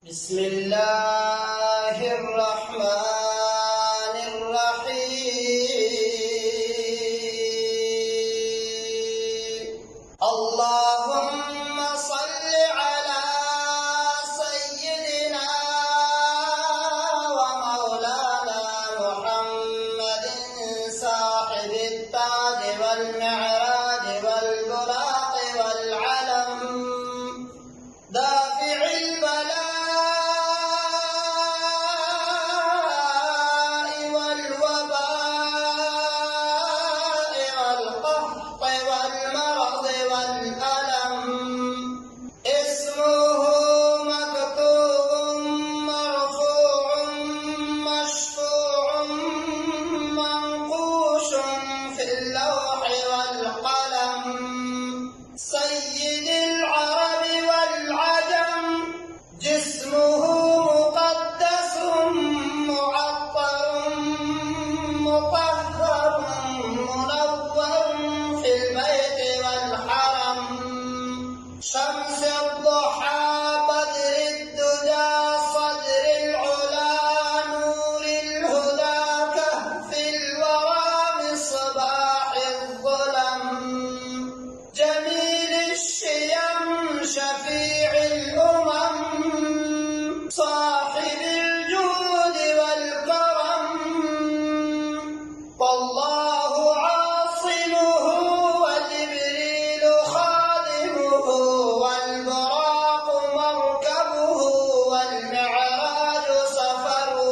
بسم الله الرحمن الرحيم اللهم صل على سيدنا ومولانا محمد صاحب التاج والمعراج والبراق والعلم دافع البلاء سيد العرب والعجم جسمه مقدس معطر مطهر منور في البيت والحرم شمس الضحى بدر الدجى صدر العلا نور الهدى كهف الورى مصباح الظلم جميل الشيم شفيع الأمم صاحب الجود والكرم والله عاصمه وجبريل خادمه والبراق مركبه والمعراج سفره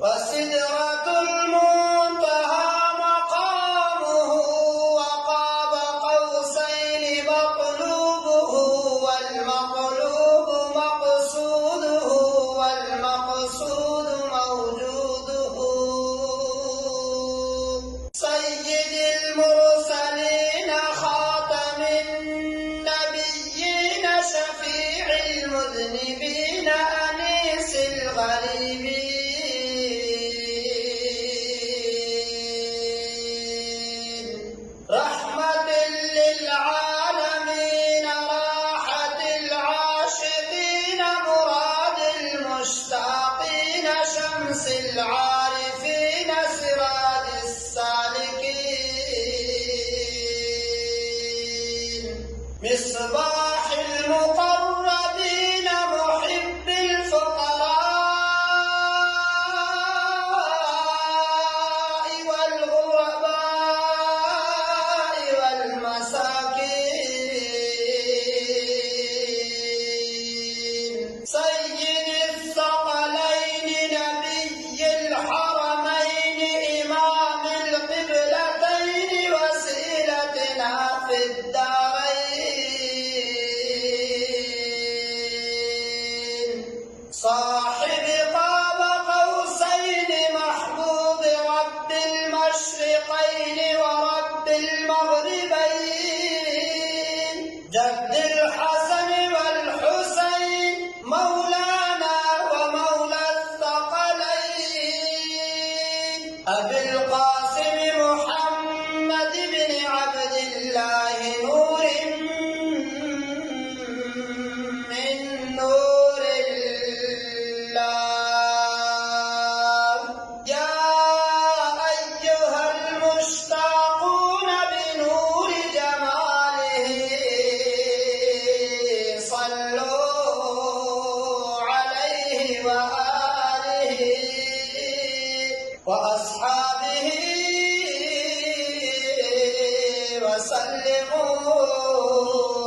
وسدرة المنتهى مقامه وقاب قوسين مطلوبه والمطلوب مقصوده والمقصود موجوده سيد المرسلين خاتم النبيين شفيع المذنبين أنيس الغريبين رحمة للعالمين راحة العاشقين مراد المشتاقين شمس العارفين سراج السالكين مصباح المقربين محب الفقراء والغرباء والمساكين سيد الثقلين نبي الحرمين إمام القبلتين وسيلتنا في الدارين صاحب قاب قوسين محبوب رب المشرقين ورب المغربين جد الحسن والحسين مولانا ومولى الثقلين أبي القاسم محمد بن عبد الله نور من نور الله يا أيها المشتاقون بنور جماله صلوا عليه وآله وأصحابه وسلموا